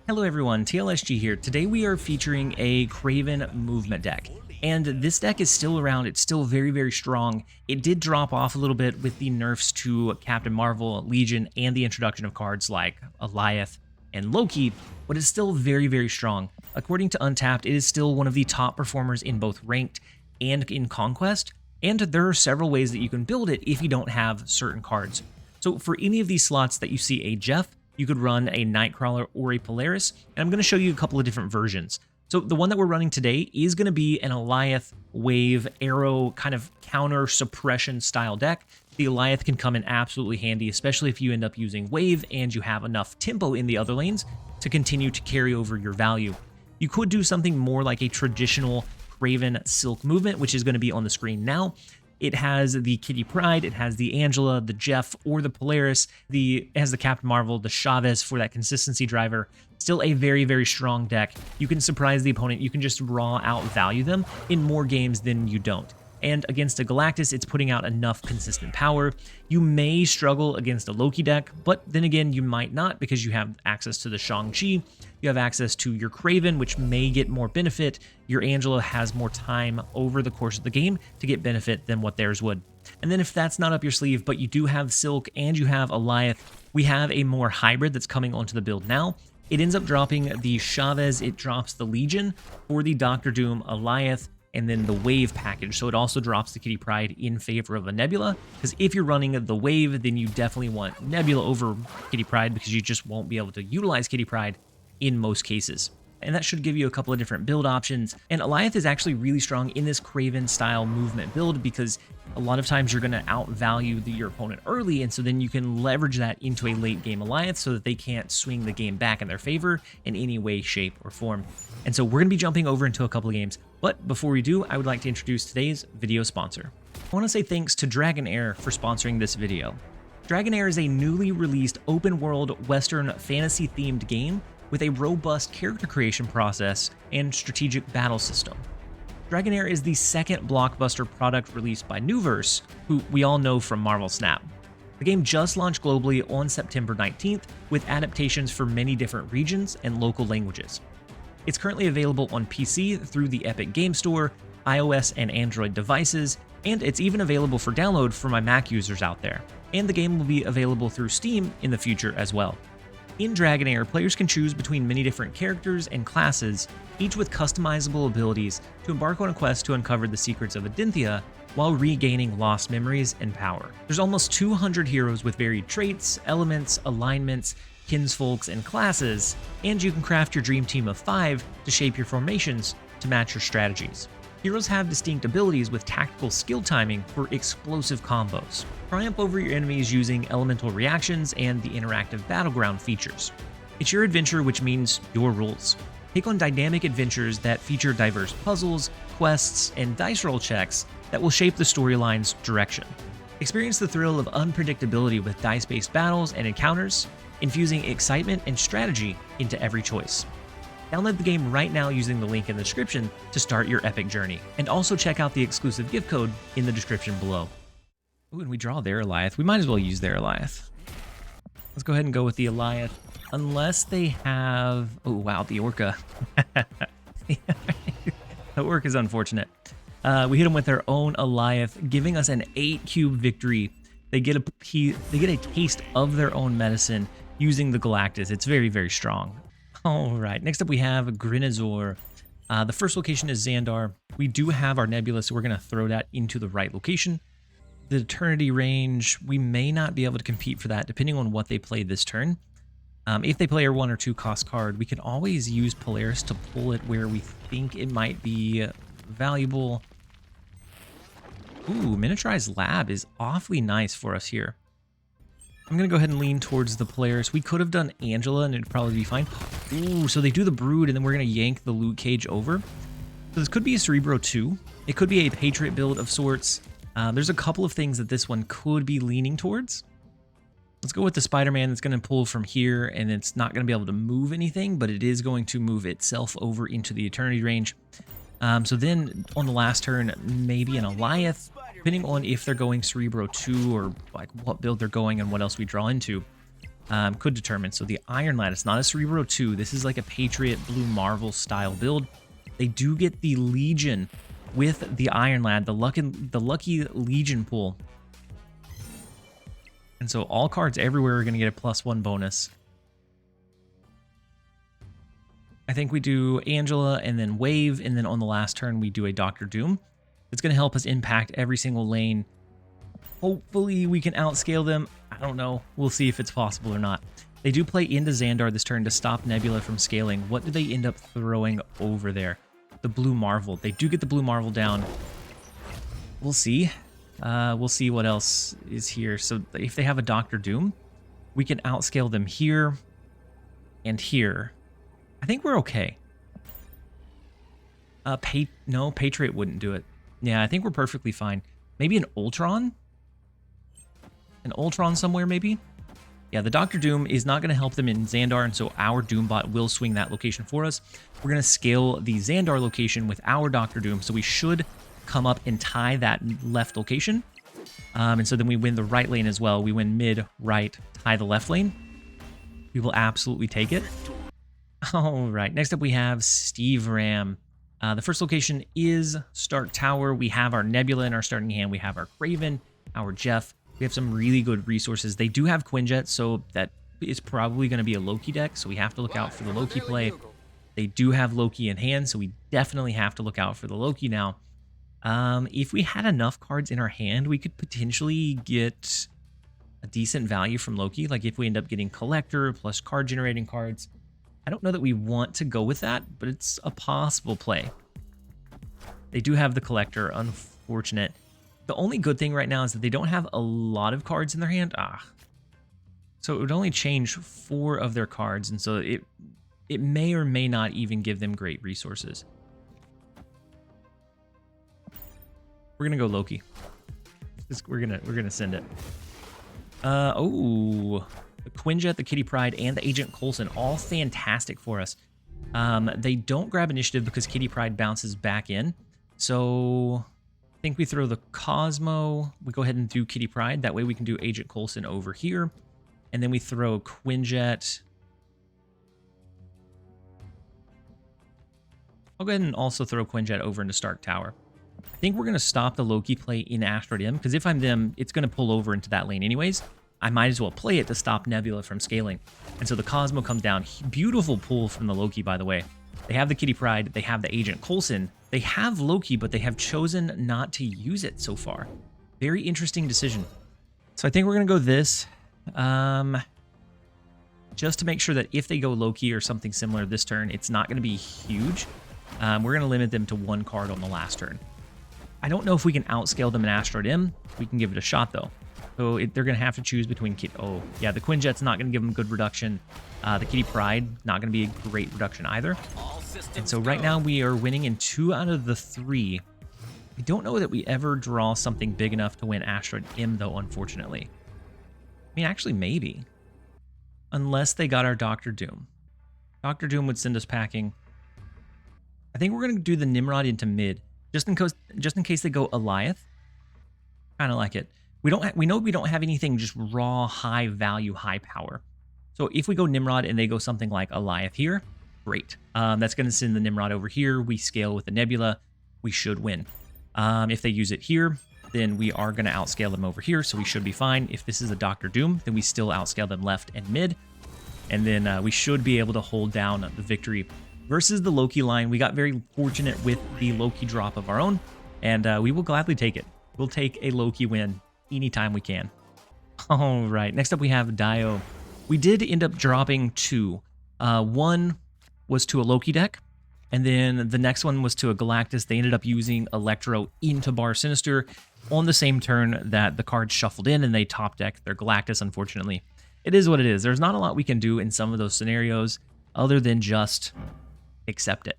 Hello everyone, TLSG here. Today we are featuring a Kraven Movement deck. And this deck is still around, it's still very strong. It did drop off a little bit with the nerfs to Captain Marvel, Legion, and the introduction of cards like Alioth and Loki, but it's still very strong. According to Untapped, it is still one of the top performers in both Ranked and in Conquest, and there are several ways that you can build it if you don't have certain cards. So for any of these slots that you see a Jeff, you could run a Nightcrawler or a Polaris, and I'm going to show you a couple of different versions. So the one that we're running today is going to be an Alioth Wave Arrow kind of counter suppression style deck. The Alioth can come in absolutely handy, especially if you end up using Wave and you have enough tempo in the other lanes to continue to carry over your value. You could do something more like a traditional Kraven Silk movement, which is going to be on the screen now. It has the Kitty Pryde, it has the Angela, the Jeff, or the Polaris. It has the Captain Marvel, the Chavez for that consistency driver. Still a very strong deck. You can surprise the opponent. You can just raw outvalue them in more games than you don't. And against a Galactus, it's putting out enough consistent power. You may struggle against a Loki deck, but then again, you might not because you have access to the Shang-Chi. You have access to your Kraven, which may get more benefit. Your Angela has more time over the course of the game to get benefit than what theirs would. And then if that's not up your sleeve, but you do have Silk and you have Alioth, we have a more hybrid that's coming onto the build now. It ends up dropping the Chavez, it drops the Legion for the Doctor Doom, Alioth, and then the Wave package. So it also drops the Kitty Pryde in favor of a Nebula, because if you're running the Wave, then you definitely want Nebula over Kitty Pryde because you just won't be able to utilize Kitty Pryde in most cases. And that should give you a couple of different build options. And Alioth is actually really strong in this Kraven style movement build because a lot of times you're going to outvalue your opponent early, and so then you can leverage that into a late game Alioth so that they can't swing the game back in their favor in any way, shape, or form. And so we're going to be jumping over into a couple of games, but before we do, I would like to introduce today's video sponsor. I want to say thanks to Dragonair for sponsoring this video. Dragonair is a newly released open world Western fantasy themed game with a robust character creation process and strategic battle system. Dragonair is the second blockbuster product released by Nuverse, who we all know from Marvel Snap. The game just launched globally on September 19th with adaptations for many different regions and local languages. It's currently available on PC through the Epic Game Store, iOS and Android devices, and it's even available for download for my Mac users out there. And the game will be available through Steam in the future as well. In Dragonair, players can choose between many different characters and classes, each with customizable abilities to embark on a quest to uncover the secrets of Adynthia while regaining lost memories and power. There's almost 200 heroes with varied traits, elements, alignments, kinsfolks, and classes, and you can craft your dream team of 5 to shape your formations to match your strategies. Heroes have distinct abilities with tactical skill timing for explosive combos. Triumph over your enemies using elemental reactions and the interactive battleground features. It's your adventure, which means your rules. Take on dynamic adventures that feature diverse puzzles, quests, and dice roll checks that will shape the storyline's direction. Experience the thrill of unpredictability with dice-based battles and encounters, infusing excitement and strategy into every choice. Download the game right now using the link in the description to start your epic journey. And also check out the exclusive gift code in the description below. Ooh, and we draw their Alioth. We might as well use their Alioth. Let's go ahead and go with the Alioth. Unless they have... Oh, wow, the Orca. The Orca is unfortunate. We hit them with their own Alioth, giving us an 8-cube victory. They get a taste of their own medicine using the Galactus. It's very strong. All right, next up we have Grinazor. The first location is Xandar. We do have our Nebula, so we're going to throw that into the right location. The Eternity range, we may not be able to compete for that, depending on what they play this turn. If they play a 1 or 2 cost card, we can always use Polaris to pull it where we think it might be valuable. Ooh, Miniaturized Lab is awfully nice for us here. I'm going to go ahead and lean towards the Polaris. We could have done Angela and it'd probably be fine. Ooh, so they do the Brood and then we're going to yank the Luke Cage over. So this could be a Cerebro 2. It could be a Patriot build of sorts. There's a couple of things that this one could be leaning towards. Let's go with the Spider-Man that's going to pull from here, and it's not going to be able to move anything, but it is going to move itself over into the Eternity range. So then on the last turn, maybe an Alioth, depending on if they're going Cerebro 2 or like what build they're going and what else we draw into. could determine. So the Iron Lad, it's not a Cerebro 2. This is like a Patriot Blue Marvel style build. They do get the Legion with the Iron Lad, the lucky Legion pool. And so all cards everywhere are going to get a +1 bonus. I think we do Angela and then Wave, and then on the last turn we do a Dr. Doom. It's going to help us impact every single lane. Hopefully we can outscale them. I don't know. We'll see if it's possible or not. They do play into Xandar this turn to stop Nebula from scaling. What do they end up throwing over there? The Blue Marvel. They do get the Blue Marvel down. We'll see. We'll see what else is here. So if they have a Dr. Doom, we can outscale them here and here. I think we're okay. No, Patriot wouldn't do it. Yeah, I think we're perfectly fine. Maybe an Ultron? An Ultron somewhere, maybe? Yeah, the Dr. Doom is not going to help them in Xandar, and so our Doombot will swing that location for us. We're going to scale the Xandar location with our Dr. Doom, so we should come up and tie that left location. And so then we win the right lane as well. We win mid, right, tie the left lane. We will absolutely take it. All right, next up we have Steve Ram. The first location is Stark Tower. We have our Nebula in our starting hand. We have our Kraven, our Jeff. We have some really good resources. They do have Quinjet, so that is probably going to be a Loki deck, so we have to look out for the Loki play. They do have Loki in hand, so we definitely have to look out for the Loki now. If we had enough cards in our hand, we could potentially get a decent value from Loki. Like if we end up getting Collector plus card generating cards. I don't know that we want to go with that, but it's a possible play. They do have the Collector, unfortunate. The only good thing right now is that they don't have a lot of cards in their hand. So it would only change 4 of their cards, and so it may or may not even give them great resources. We're gonna go Loki. We're gonna send it. Oh, the Quinjet, the Kitty Pryde, and the Agent Coulson, all fantastic for us. They don't grab initiative because Kitty Pryde bounces back in. So I think we throw the Cosmo. We go ahead and do Kitty Pryde. That way we can do Agent Coulson over here. And then we throw Quinjet. I'll go ahead and also throw Quinjet over into Stark Tower. I think we're going to stop the Loki play in Asteroid M, because if I'm them, it's going to pull over into that lane anyways. I might as well play it to stop Nebula from scaling. And so the Cosmo comes down. Beautiful pull from the Loki, by the way. They have the Kitty Pryde. They have the Agent Coulson. They have Loki, but they have chosen not to use it so far. Very interesting decision. So I think we're going to go this. Just to make sure that if they go Loki or something similar this turn, it's not going to be huge. We're going to limit them to 1 card on the last turn. I don't know if we can outscale them in Asteroid M. We can give it a shot, though. So they're going to have to choose between... Oh, yeah, the Quinjet's not going to give them good reduction. The Kitty Pryde, not going to be a great reduction either. And so right now we are winning in 2 out of the 3. I don't know that we ever draw something big enough to win Asteroid M, though, unfortunately. I mean, actually, maybe. Unless they got our Dr. Doom. Dr. Doom would send us packing. I think we're going to do the Nimrod into mid. Just in case they go Eliath. Kind of like it. We know we don't have anything just raw, high value, high power. So if we go Nimrod and they go something like Eliath here, great. That's going to send the Nimrod over here. We scale with the Nebula. We should win. If they use it here, then we are going to outscale them over here, so we should be fine. If this is a Dr. Doom, then we still outscale them left and mid. And then we should be able to hold down the victory. Versus the Loki line, we got very fortunate with the Loki drop of our own, and we will gladly take it. We'll take a Loki win anytime we can. All right, next up we have Dio. We did end up dropping 2. One was to a Loki deck, and then the next one was to a Galactus. They ended up using Electro into Bar Sinister on the same turn that the cards shuffled in, and they top deck their Galactus, unfortunately. It is what it is. There's not a lot we can do in some of those scenarios other than just accept it.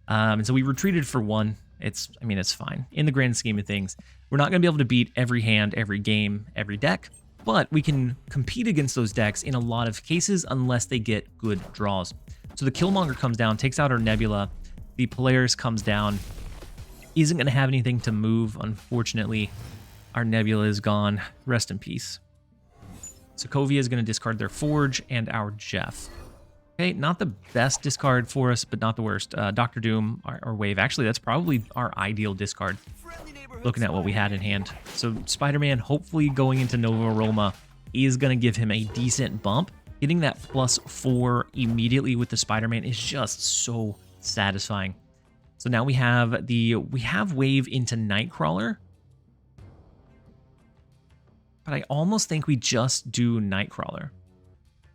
And so we retreated for 1. I mean, it's fine. In the grand scheme of things, we're not going to be able to beat every hand, every game, every deck, but we can compete against those decks in a lot of cases unless they get good draws. So the Killmonger comes down, takes out our Nebula. The Polaris comes down. Isn't going to have anything to move, unfortunately. Our Nebula is gone. Rest in peace. Sokovia is going to discard their Forge and our Jeff. Okay, not the best discard for us, but not the worst. Dr. Doom, our Wave. Actually, that's probably our ideal discard, looking at what we had in hand. So Spider-Man, hopefully going into Nova Roma, is going to give him a decent bump. Getting that +4 immediately with the Spider-Man is just so satisfying. So now we have Wave into Nightcrawler. But I almost think we just do Nightcrawler.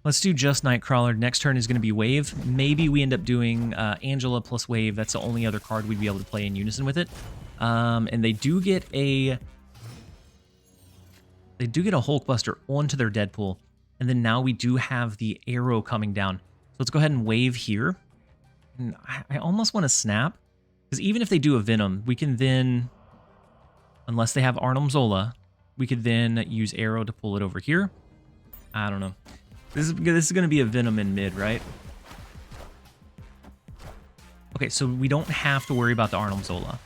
Let's do just Nightcrawler. Next turn is going to be Wave. Maybe we end up doing Angela plus Wave. That's the only other card we'd be able to play in unison with it. And they do get a Hulkbuster onto their Deadpool. And then now we do have the Arrow coming down. So let's go ahead and Wave here. And I almost want to snap. Because even if they do a Venom, we can then, unless they have Arnim Zola, we could then use Arrow to pull it over here. I don't know. This is going to be a Venom in mid, right? Okay, so we don't have to worry about the Arnim Zola.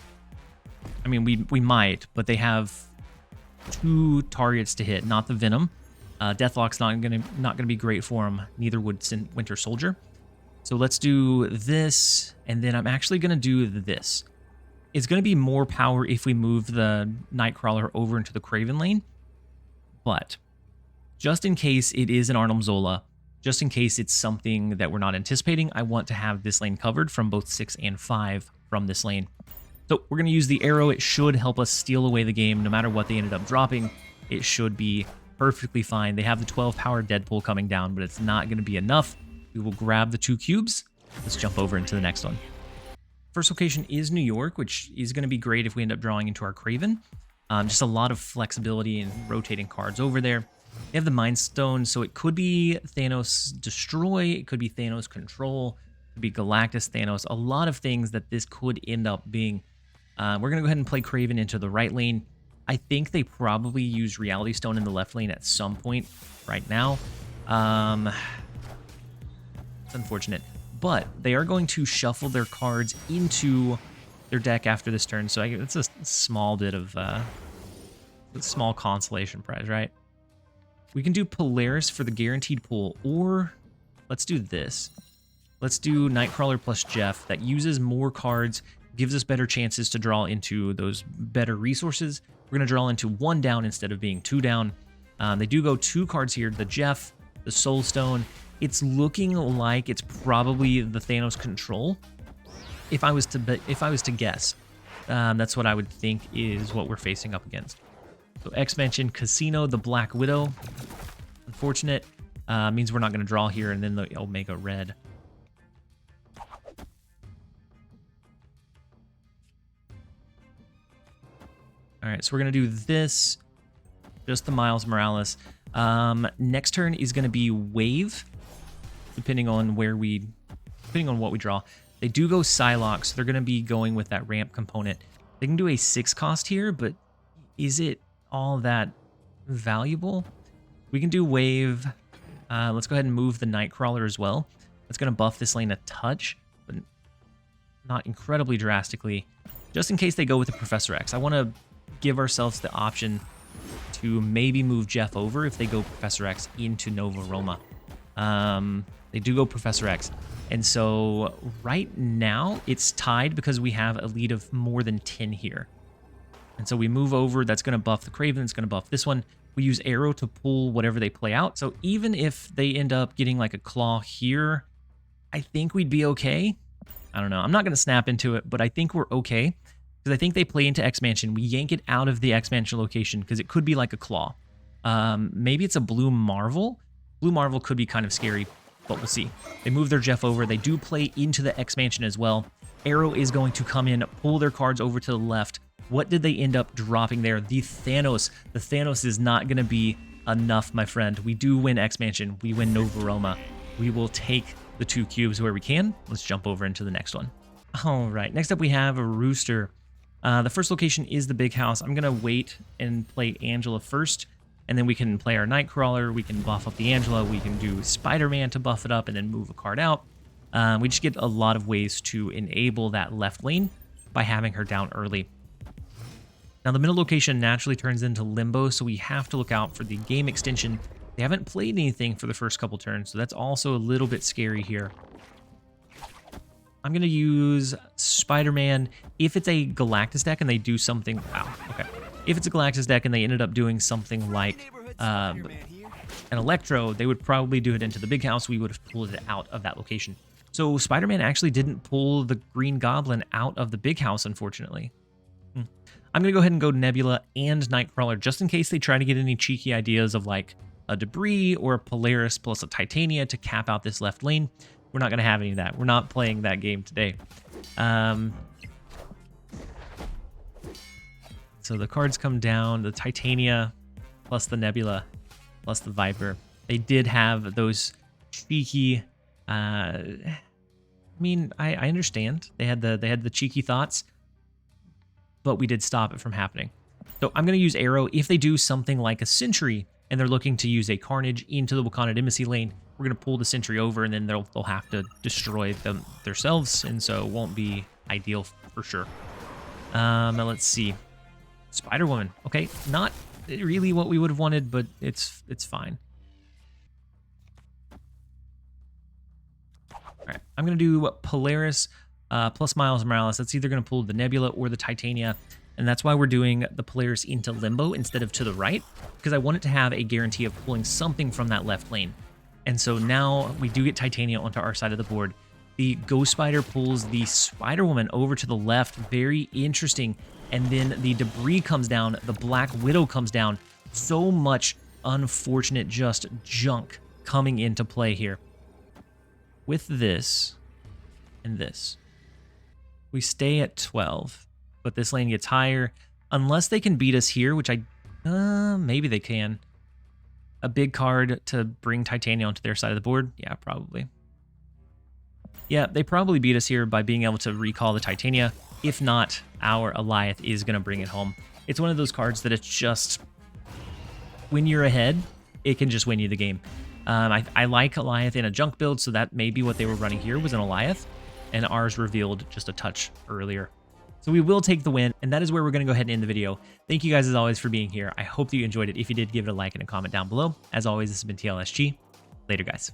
I mean, we might, but they have 2 targets to hit, not the Venom. Deathlock's not gonna be great for him. Neither would Winter Soldier. So let's do this, and then I'm actually gonna do this. It's gonna be more power if we move the Nightcrawler over into the Kraven lane, but just in case it is an Arnim Zola, just in case it's something that we're not anticipating, I want to have this lane covered from both 6 and 5 from this lane. So we're gonna use the Arrow. It should help us steal away the game, no matter what they ended up dropping. It should be perfectly fine. They have the 12 power Deadpool coming down, but it's not going to be enough. We will grab the 2 cubes. Let's jump over into the next one. First location is New York, which is going to be great if we end up drawing into our Kraven. Just a lot of flexibility and rotating cards over there. They have the Mind Stone, so it could be Thanos Destroy, it could be Thanos Control, it could be Galactus Thanos, a lot of things that this could end up being. We're going to go ahead and play Kraven into the right lane. I think they probably use Reality Stone in the left lane at some point right now. It's unfortunate. But they are going to shuffle their cards into their deck after this turn. So it's a small bit of a small consolation prize, right? We can do Polaris for the guaranteed pull, or let's do this. Let's do Nightcrawler plus Jeff. That uses more cards, gives us better chances to draw into those better resources. We're going to draw into 1 down instead of being 2 down. They do go 2 cards here, the Jeff, the Soul Stone. It's looking like it's probably the Thanos Control. If I was to guess, that's what I would think is what we're facing up against. So X-Mention, Casino, the Black Widow. Unfortunate. Means we're not going to draw here, and then the Omega Red. All right, so we're going to do this, just the Miles Morales. Next turn is going to be Wave, depending on what we draw. They do go Psylocke, so they're going to be going with that ramp component. They can do a 6 cost here, but is it all that valuable? We can do Wave. Let's go ahead and move the Nightcrawler as well. That's going to buff this lane a touch, but not incredibly drastically. Just in case they go with the Professor X. I want to give ourselves the option to maybe move Jeff over if they go Professor X into Nova Roma. They do go Professor X. And so right now it's tied because we have a lead of more than 10 here. And so we move over. That's going to buff the Kraven. It's going to buff this one. We use Arrow to pull whatever they play out. So even if they end up getting like a Claw here, I think we'd be okay. I don't know. I'm not going to snap into it, but I think we're okay. Because I think they play into X-Mansion. We yank it out of the X-Mansion location because it could be like a Claw. Maybe it's a Blue Marvel. Blue Marvel could be kind of scary, but we'll see. They move their Jeff over. They do play into the X-Mansion as well. Arrow is going to come in, pull their cards over to the left. What did they end up dropping there? The Thanos. The Thanos is not going to be enough, my friend. We do win X-Mansion. We win Nova Roma. We will take the 2 cubes where we can. Let's jump over into the next one. All right, next up we have a Rooster. The first location is the big house. I'm going to wait and play Angela first, and then we can play our Nightcrawler. We can buff up the Angela. We can do Spider-Man to buff it up and then move a card out. We just get a lot of ways to enable that left lane by having her down early. Now, the middle location naturally turns into Limbo, so we have to look out for the game extension They haven't played anything for the first couple turns, so that's also a little bit scary here. I'm going to use Spider-Man. If it's a Galactus deck and they do something... Wow, okay. If it's a Galactus deck and they ended up doing something like an Electro, they would probably do it into the big house. We would have pulled it out of that location. So Spider-Man actually didn't pull the Green Goblin out of the big house, unfortunately. I'm going to go ahead and go Nebula and Nightcrawler just in case they try to get any cheeky ideas of like a Debris or a Polaris plus a Titania to cap out this left lane. We're not going to have any of that. We're not playing that game today. So the cards come down, the Titania plus the Nebula plus the Viper. They did have those cheeky... I mean, I understand. They had the cheeky thoughts, but we did stop it from happening. So I'm going to use Arrow. If they do something like a Sentry and they're looking to use a Carnage into the Wakanda Embassy lane, we're going to pull the Sentry over, and then they'll have to destroy them themselves, and so it won't be ideal for sure. Now let's see. Spider-Woman. Okay, not really what we would have wanted, but it's fine. All right, I'm going to do Polaris plus Miles Morales. That's either going to pull the Nebula or the Titania, and that's why we're doing the Polaris into Limbo instead of to the right, because I want it to have a guarantee of pulling something from that left lane. And so now we do get Titania onto our side of the board. The Ghost Spider pulls the Spider-Woman over to the left. Very interesting. And then the Debris comes down. The Black Widow comes down. So much unfortunate just junk coming into play here. With this and this, we stay at 12. But this lane gets higher. Unless they can beat us here, which maybe they can. A big card to bring Titania onto their side of the board? Yeah, probably. Yeah, they probably beat us here by being able to recall the Titania. If not, our Alioth is going to bring it home. It's one of those cards that it's just... when you're ahead, it can just win you the game. I like Alioth in a junk build, so that may be what they were running here was an Alioth. And ours revealed just a touch earlier. So we will take the win, and that is where we're going to go ahead and end the video. Thank you guys, as always, for being here. I hope that you enjoyed it. If you did, give it a like and a comment down below. As always, this has been TLSG. Later, guys.